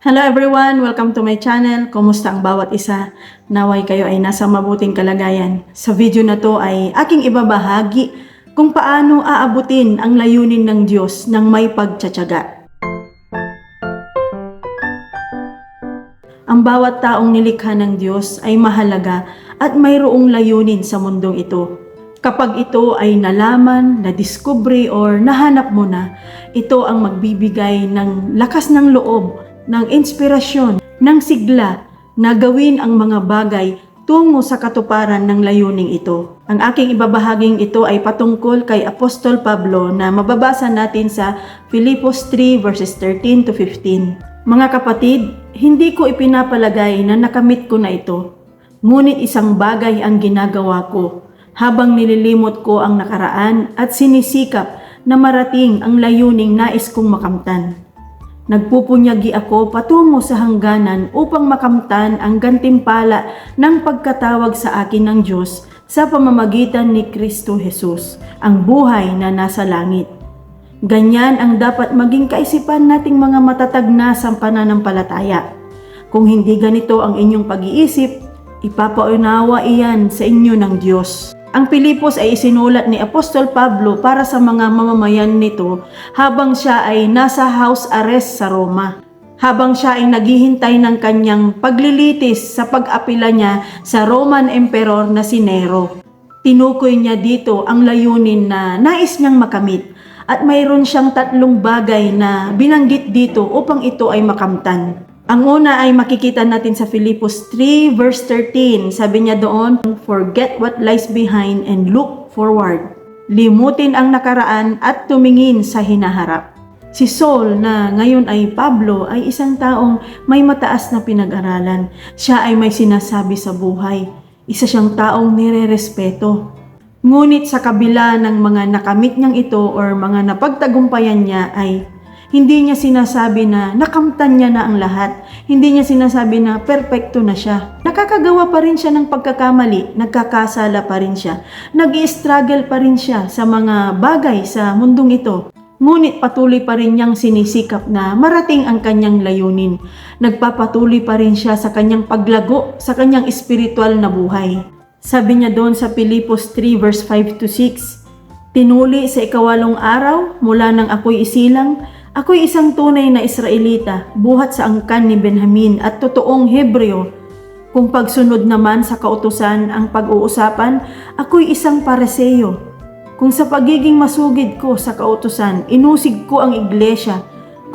Hello everyone! Welcome to my channel. Kumusta ang bawat isa? Naway kayo ay nasa mabuting kalagayan. Sa video na to ay aking ibabahagi kung paano aabutin ang layunin ng Diyos ng may pagtsatsaga. Ang bawat taong nilikha ng Diyos ay mahalaga at mayroong layunin sa mundong ito. Kapag ito ay nalaman, nadiskubre or nahanap mo na, ito ang magbibigay ng lakas ng loob, ng inspirasyon, ng sigla na gawin ang mga bagay tungo sa katuparan ng layuning ito. Ang aking ibabahaging ito ay patungkol kay Apostol Pablo na mababasa natin sa Filipos 3 verses 13 to 15. Mga kapatid, hindi ko ipinapalagay na nakamit ko na ito. Ngunit isang bagay ang ginagawa ko habang nililimot ko ang nakaraan at sinisikap na marating ang layuning nais kong makamtan. Nagpupunyagi ako patungo sa hangganan upang makamtan ang gantimpala ng pagkatawag sa akin ng Diyos sa pamamagitan ni Kristo Jesus, ang buhay na nasa langit. Ganyan ang dapat maging kaisipan nating mga matatag na sa pananampalataya. Kung hindi ganito ang inyong pag-iisip, ipapaunawa iyan sa inyo ng Diyos. Ang Filipos ay isinulat ni Apostol Pablo para sa mga mamamayan nito habang siya ay nasa house arrest sa Roma. Habang siya ay naghihintay ng kanyang paglilitis sa pag-apila niya sa Roman Emperor na si Nero. Tinukoy niya dito ang layunin na nais niyang makamit at mayroon siyang tatlong bagay na binanggit dito upang ito ay makamtan. Ang una ay makikita natin sa Filipos 3 verse 13. Sabi niya doon, "Forget what lies behind and look forward." Limutin ang nakaraan at tumingin sa hinaharap. Si Saul na ngayon ay Pablo ay isang taong may mataas na pinag-aralan. Siya ay may sinasabi sa buhay. Isa siyang taong nirerespeto. Ngunit sa kabila ng mga nakamit niyang ito or mga napagtagumpayan niya ay hindi niya sinasabi na nakamtan niya na ang lahat. Hindi niya sinasabi na perpekto na siya. Nakakagawa pa rin siya ng pagkakamali, nagkakasala pa rin siya, nag-i-struggle pa rin siya sa mga bagay sa mundong ito. Ngunit patuloy pa rin niyang sinisikap na marating ang kanyang layunin. Nagpapatuloy pa rin siya sa kanyang paglago, sa kanyang espiritual na buhay. Sabi niya doon sa Filipos 3 verse 5 to 6, "Tinuli sa ikawalong araw mula nang ako'y isilang, ako'y isang tunay na Israelita, buhat sa angkan ni Benjamin at totoong Hebreo. Kung pagsunod naman sa kautusan ang pag-uusapan, ako'y isang Pariseo. Kung sa pagiging masugid ko sa kautusan, inusig ko ang iglesia.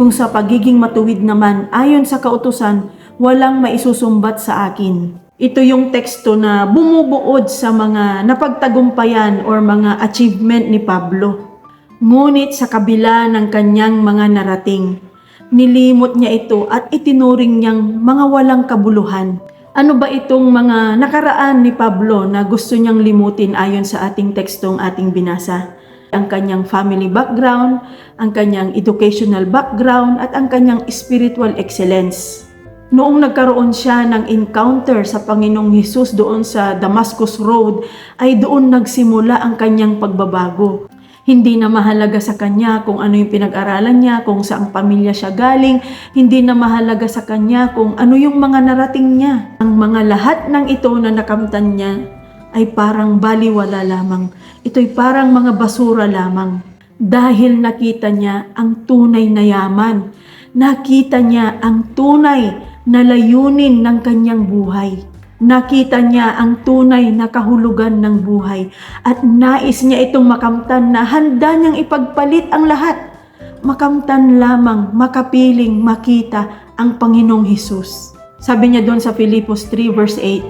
Kung sa pagiging matuwid naman, ayon sa kautusan, walang maisusumbat sa akin." Ito yung teksto na bumubuod sa mga napagtagumpayan or mga achievement ni Pablo. Ngunit sa kabila ng kanyang mga narating, nilimot niya ito at itinuring niyang mga walang kabuluhan. Ano ba itong mga nakaraan ni Pablo na gusto niyang limutin ayon sa ating tekstong ating binasa? Ang kanyang family background, ang kanyang educational background, at ang kanyang spiritual excellence. Noong nagkaroon siya ng encounter sa Panginoong Hesus doon sa Damascus Road, ay doon nagsimula ang kanyang pagbabago. Hindi na mahalaga sa kanya kung ano yung pinag-aralan niya, kung saang pamilya siya galing. Hindi na mahalaga sa kanya kung ano yung mga narating niya. Ang mga lahat ng ito na nakamtan niya ay parang baliwala lamang. Ito'y parang mga basura lamang. Dahil nakita niya ang tunay na yaman. Nakita niya ang tunay na layunin ng kanyang buhay. Nakita niya ang tunay na kahulugan ng buhay at nais niya itong makamtan na handa niyang ipagpalit ang lahat. Makamtan lamang, makapiling, makita ang Panginoong Hesus. Sabi niya doon sa Filipos 3 verse 8,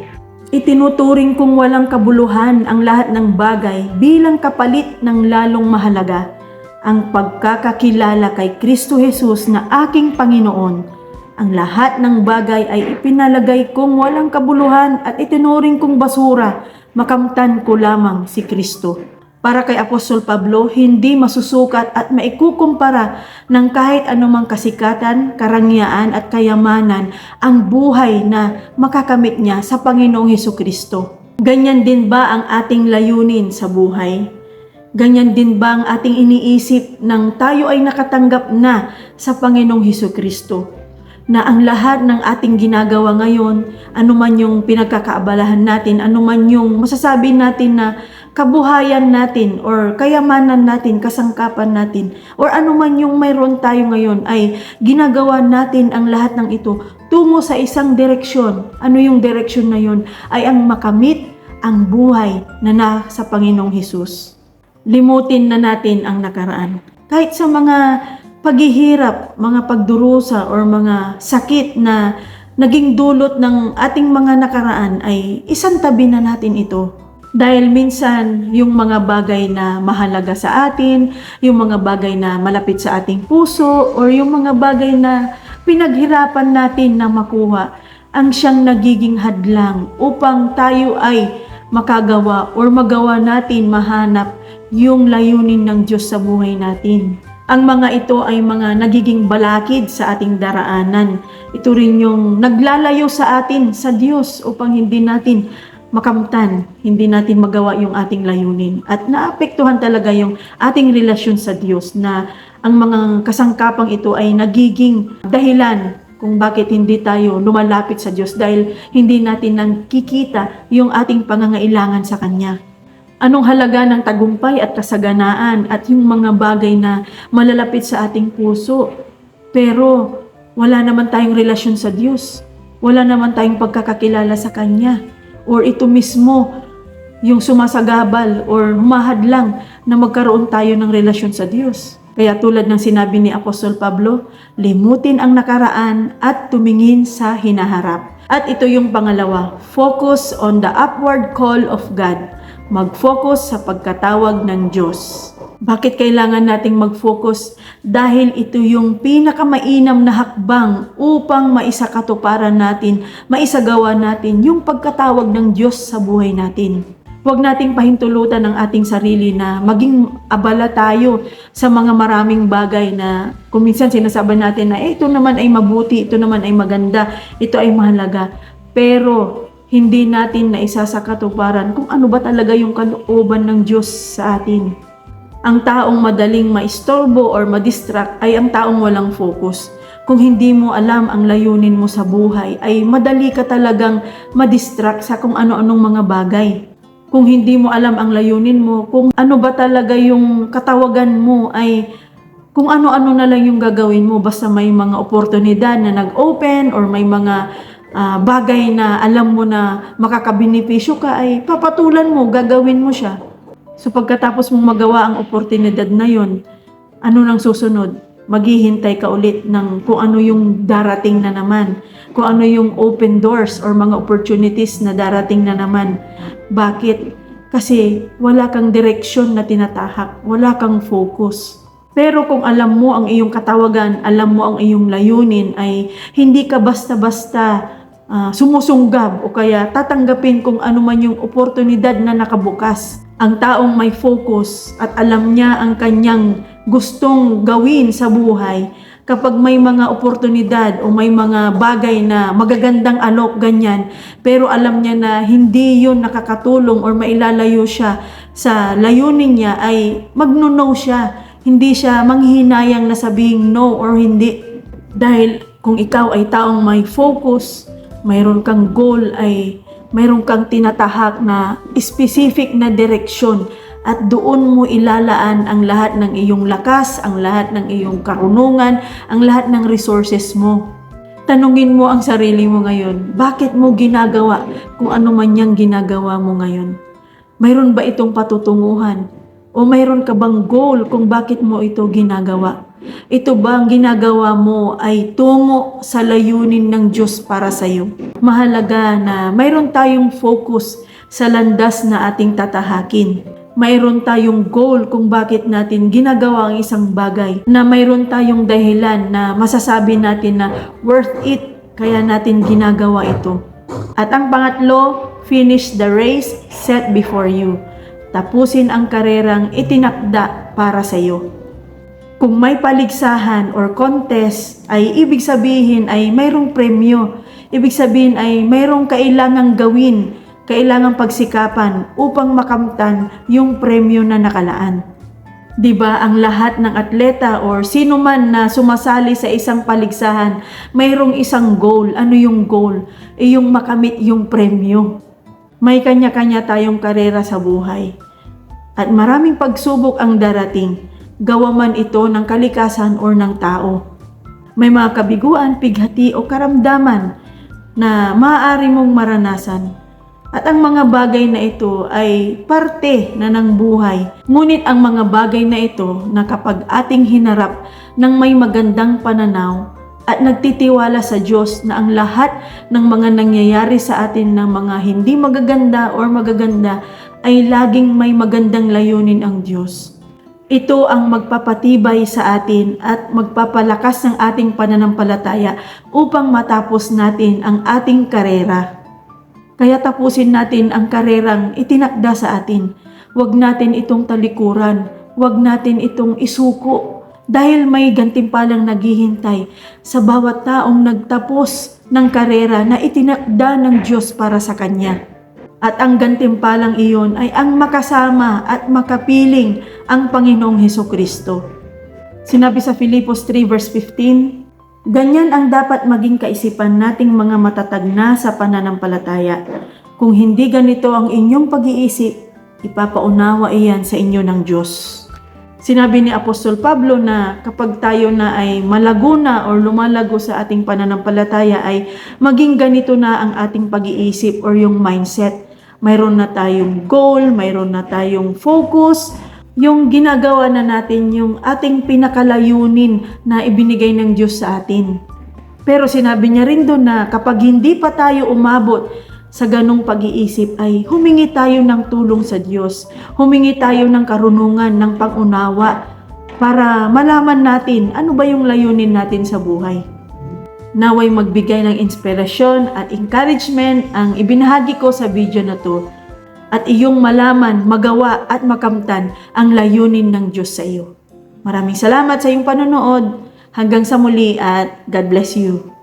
"Itinuturing kong walang kabuluhan ang lahat ng bagay bilang kapalit ng lalong mahalaga, ang pagkakakilala kay Kristo Jesus na aking Panginoon. Ang lahat ng bagay ay ipinalagay kong walang kabuluhan at itinuring kong basura, makamtan ko lamang si Kristo." Para kay Apostol Pablo, hindi masusukat at maikukumpara ng kahit anumang kasikatan, karangyaan at kayamanan ang buhay na makakamit niya sa Panginoong Hesukristo. Ganyan din ba ang ating layunin sa buhay? Ganyan din ba ang ating iniisip nang tayo ay nakatanggap na sa Panginoong Hesukristo? na ang lahat ng ating ginagawa ngayon, anuman yung pinagkakaabalahan natin, anuman yung masasabi natin na kabuhayan natin or kayamanan natin, kasangkapan natin, or anuman yung mayroon tayo ngayon, ay ginagawa natin ang lahat ng ito tungo sa isang direksyon. Ano yung direksyon na yun? Ay ang makamit ang buhay na nasa Panginoong Hesus. Limutin na natin ang nakaraan. Kahit sa mga paghihirap, mga pagdurusa or mga sakit na naging dulot ng ating mga nakaraan, ay isantabi na natin ito. Dahil minsan yung mga bagay na mahalaga sa atin, yung mga bagay na malapit sa ating puso, or yung mga bagay na pinaghirapan natin na makuha, ang siyang nagiging hadlang upang tayo ay makagawa or magawa natin mahanap yung layunin ng Diyos sa buhay natin. Ang mga ito ay mga nagiging balakid sa ating daraanan. Ito rin yung naglalayo sa atin sa Diyos upang hindi natin makamtan, hindi natin magawa yung ating layunin. At naapektuhan talaga yung ating relasyon sa Diyos, na ang mga kasangkapang ito ay nagiging dahilan kung bakit hindi tayo lumalapit sa Diyos, dahil hindi natin nakikita yung ating pangangailangan sa Kanya. Anong halaga ng tagumpay at kasaganaan at yung mga bagay na malalapit sa ating puso, pero wala naman tayong relasyon sa Diyos, wala naman tayong pagkakakilala sa Kanya, or ito mismo yung sumasagabal or humahadlang na magkaroon tayo ng relasyon sa Diyos. Kaya tulad ng sinabi ni Apostol Pablo, limutin ang nakaraan at tumingin sa hinaharap. At ito yung pangalawa, focus on the upward call of God. Mag-focus sa pagkatawag ng Diyos. Bakit kailangan nating mag-focus? Dahil ito yung pinakamainam na hakbang upang maisakatuparan natin, maisagawa natin yung pagkatawag ng Diyos sa buhay natin. Huwag nating pahintulutan ang ating sarili na maging abala tayo sa mga maraming bagay na kung minsan sinasabi natin na ito naman ay mabuti, ito naman ay maganda, ito ay mahalaga. Pero hindi natin na isasakatuparan kung ano ba talaga yung kalooban ng Diyos sa atin. Ang taong madaling maistorbo or madistract ay ang taong walang focus. Kung hindi mo alam ang layunin mo sa buhay, ay madali ka talagang madistract sa kung ano-anong mga bagay. Kung hindi mo alam ang layunin mo, kung ano ba talaga yung katawagan mo, ay kung ano-ano na lang yung gagawin mo, basta may mga oportunidad na nag-open or may mga bagay na alam mo na makakabenepisyo ka, ay papatulan mo, gagawin mo siya. So pagkatapos mong magawa ang oportunidad na yon, ano nang susunod? Maghihintay ka ulit ng kung ano yung darating na naman, kung ano yung open doors or mga opportunities na darating na naman. Bakit? Kasi wala kang direksyon na tinatahak, wala kang focus. Pero kung alam mo ang iyong katawagan, alam mo ang iyong layunin, ay hindi ka basta-basta sumusunggab o kaya tatanggapin kung ano man yung oportunidad na nakabukas. Ang taong may focus at alam niya ang kanyang gustong gawin sa buhay, kapag may mga oportunidad o may mga bagay na magagandang alok ganyan, pero alam niya na hindi yun nakakatulong or mailalayo siya sa layunin niya, ay magno-no siya. Hindi siya manghihinayang na sabihing no or hindi. Dahil kung ikaw ay taong may focus, mayroon kang goal, ay mayroon kang tinatahak na specific na direksyon, at doon mo ilalaan ang lahat ng iyong lakas, ang lahat ng iyong karunungan, ang lahat ng resources mo. Tanungin mo ang sarili mo ngayon, bakit mo ginagawa kung ano man yang ginagawa mo ngayon? Mayroon ba itong patutunguhan? O mayroon ka bang goal kung bakit mo ito ginagawa? Ito bang ginagawa mo ay tungo sa layunin ng Diyos para sa iyo? Mahalaga na mayroon tayong focus sa landas na ating tatahakin. Mayroon tayong goal kung bakit natin ginagawa ang isang bagay, na mayroon tayong dahilan na masasabi natin na worth it, kaya natin ginagawa ito. At ang pangatlo, finish the race set before you. Tapusin ang karerang itinakda para sa iyo. Kung may paligsahan or contest, ay ibig sabihin ay mayroong premyo. Ibig sabihin ay mayroong kailangang gawin, kailangang pagsikapan upang makamtan yung premyo na nakalaan. 'Di ba ang lahat ng atleta or sino man na sumasali sa isang paligsahan, mayroong isang goal. Ano yung goal? Yung makamit yung premyo. May kanya-kanya tayong karera sa buhay. At maraming pagsubok ang darating, gawa man ito ng kalikasan or ng tao. May mga kabiguan, pighati o karamdaman na maaari mong maranasan. At ang mga bagay na ito ay parte na ng buhay. Ngunit ang mga bagay na ito na kapag ating hinarap ng may magandang pananaw at nagtitiwala sa Diyos na ang lahat ng mga nangyayari sa atin ng mga hindi magaganda or magaganda ay laging may magandang layunin ang Diyos. Ito ang magpapatibay sa atin at magpapalakas ng ating pananampalataya upang matapos natin ang ating karera. Kaya tapusin natin ang karerang itinakda sa atin. Huwag natin itong talikuran. Huwag natin itong isuko. Dahil may gantimpalang naghihintay sa bawat taong nagtapos ng karera na itinakda ng Diyos para sa Kanya. At ang gantimpalang iyon ay ang makasama at makapiling ang Panginoong Hesukristo. Sinabi sa Filipos 3 verse 15, ganyan ang dapat maging kaisipan nating mga matatag na sa pananampalataya. Kung hindi ganito ang inyong pag-iisip, ipapaunawa iyan sa inyo ng Diyos. Sinabi ni Apostol Pablo na kapag tayo na ay malago na o lumalago sa ating pananampalataya ay maging ganito na ang ating pag-iisip or yung mindset. Mayroon na tayong goal, mayroon na tayong focus, yung ginagawa na natin yung ating pinakalayunin na ibinigay ng Diyos sa atin. Pero sinabi niya rin doon na kapag hindi pa tayo umabot sa ganong pag-iisip ay humingi tayo ng tulong sa Diyos. Humingi tayo ng karunungan, ng pag-unawa para malaman natin ano ba yung layunin natin sa buhay. Naway magbigay ng inspirasyon at encouragement ang ibinahagi ko sa video na to at iyong malaman, magawa at makamtan ang layunin ng Diyos sa iyo. Maraming salamat sa iyong panonood. Hanggang sa muli at God bless you.